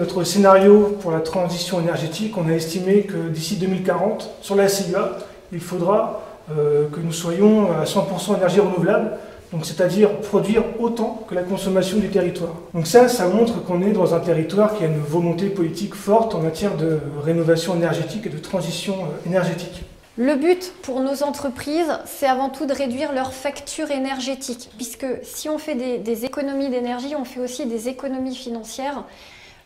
notre scénario pour la transition énergétique, on a estimé que d'ici 2040, sur la SCIA, il faudra que nous soyons à 100% énergie renouvelable, donc c'est-à-dire produire autant que la consommation du territoire. Donc ça montre qu'on est dans un territoire qui a une volonté politique forte en matière de rénovation énergétique et de transition énergétique. Le but pour nos entreprises, c'est avant tout de réduire leur facture énergétique, puisque si on fait des économies d'énergie, on fait aussi des économies financières.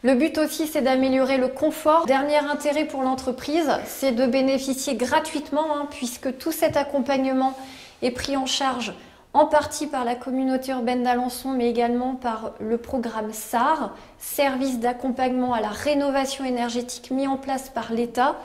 Le but aussi, c'est d'améliorer le confort. Dernier intérêt pour l'entreprise, c'est de bénéficier gratuitement, puisque tout cet accompagnement est pris en charge en partie par la communauté urbaine d'Alençon, mais également par le programme SAR, Service d'accompagnement à la rénovation énergétique mis en place par l'État,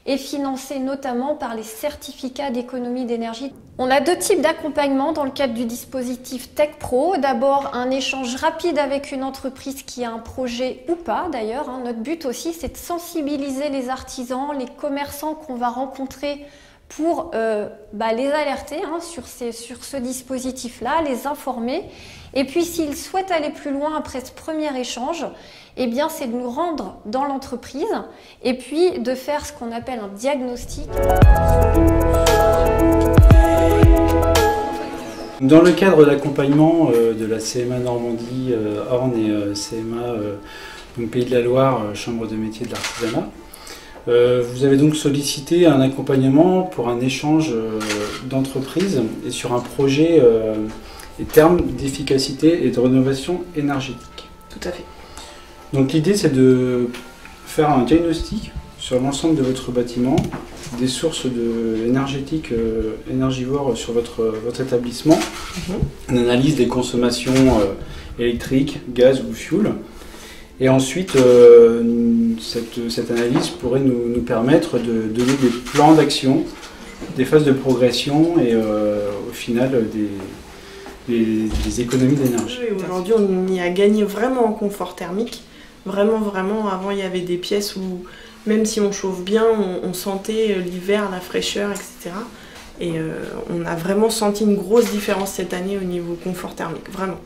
et financé notamment par les certificats d'économie d'énergie. On a deux types d'accompagnement dans le cadre du dispositif Tech Pro. D'abord, un échange rapide avec une entreprise qui a un projet ou pas d'ailleurs. Notre but aussi, c'est de sensibiliser les artisans, les commerçants qu'on va rencontrer pour les alerter sur ce dispositif-là, les informer. Et puis s'ils souhaitent aller plus loin après ce premier échange, eh bien c'est de nous rendre dans l'entreprise et puis de faire ce qu'on appelle un diagnostic. Dans le cadre d'accompagnement de la CMA Normandie, Orne et CMA donc Pays de la Loire, Chambre de métiers de l'artisanat, vous avez donc sollicité un accompagnement pour un échange d'entreprise et sur un projet et termes d'efficacité et de rénovation énergétique. Tout à fait. Donc l'idée c'est de faire un diagnostic sur l'ensemble de votre bâtiment, des sources énergétiques énergivores sur votre établissement, une analyse des consommations électriques, gaz ou fioul. Et ensuite, cette analyse pourrait nous permettre de donner des plans d'action, des phases de progression et au final des économies d'énergie. Oui, aujourd'hui, on y a gagné vraiment en confort thermique. Vraiment, avant il y avait des pièces où même si on chauffe bien, on sentait l'hiver, la fraîcheur, etc. Et on a vraiment senti une grosse différence cette année au niveau confort thermique, vraiment.